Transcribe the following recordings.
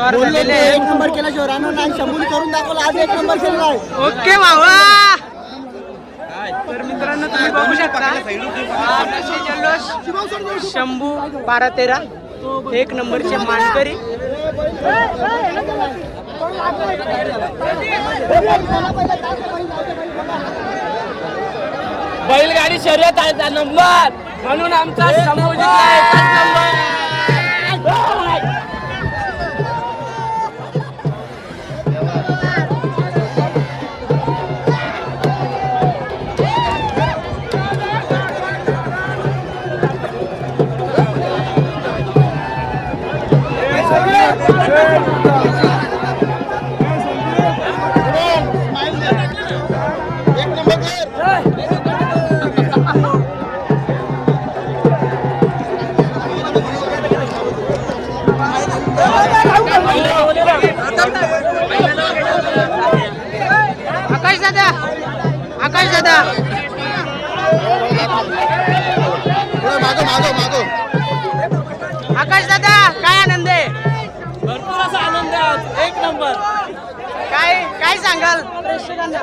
एक नंबर केला शोरानं नाही शंभून करून दाखवला आज एक नंबर केलाय. ओके बाबा. तर मित्रांनो तुम्ही बघू शकता जल्लोष शंभू 12-13 एक नंबरचे मानकरी. बैलगाडी शर्यत आहे नंबर म्हणून आमचा शंभू जिंकला एकच नंबर. आकाश दादा आकाश दादा काय आनंद आहे. भरपूर असा आनंद आहे. एक नंबर. काय काय सांगाल प्रेक्षकांना.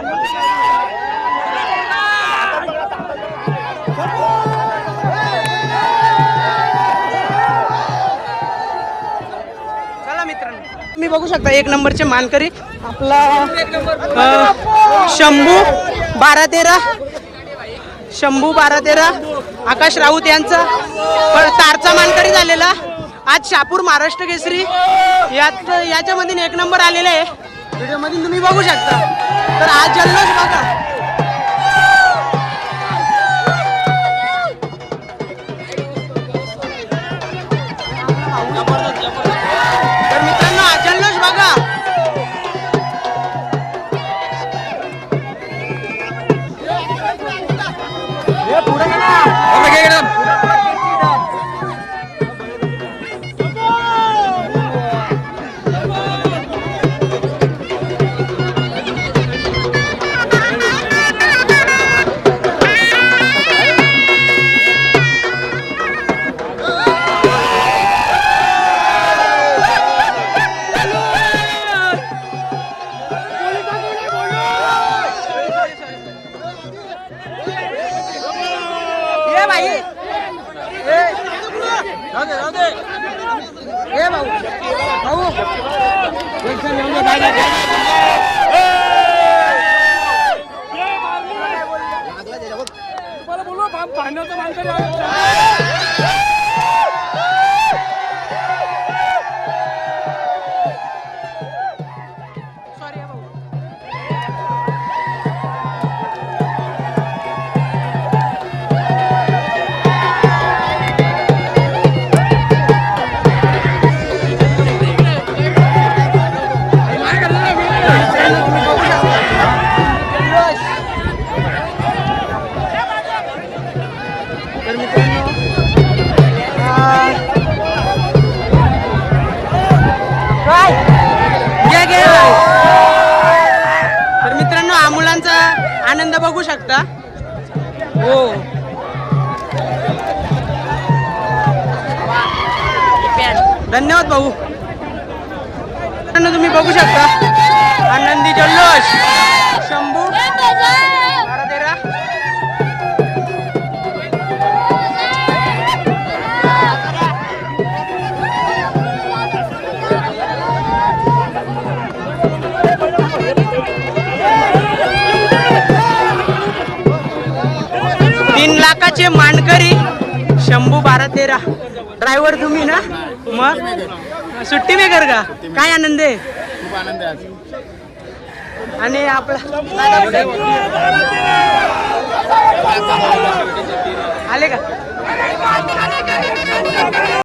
चला मित्रांनो तुम्ही बघू शकता एक नंबरचे मानकरी आपला शंभू 12-13 शंभू 12-13 आकाश राऊत यांचा तारचा मानकरी झालेला. आज शापूर महाराष्ट्र केसरी याच्यामध्ये एक नंबर आलेला आहे. व्हिडिओमध्ये तुम्ही बघू शकता. तर आज जल्लोष बघा. तर मित्रांनो आज जल्लोष बघा. तर मित्रांनो आमुलांचा आनंद बघू शकता. हो धन्यवाद भाऊ. तुम्ही बघू शकता आनंदी जल्लोष शंभू 12-13 3 लाखाचे मानकरी शंभू 12-13. ड्रायव्हर तुम्ही ना मग सुट्टी मेकर का. काय आनंद आहे. खूप आनंद आहे. आणि आपला आले का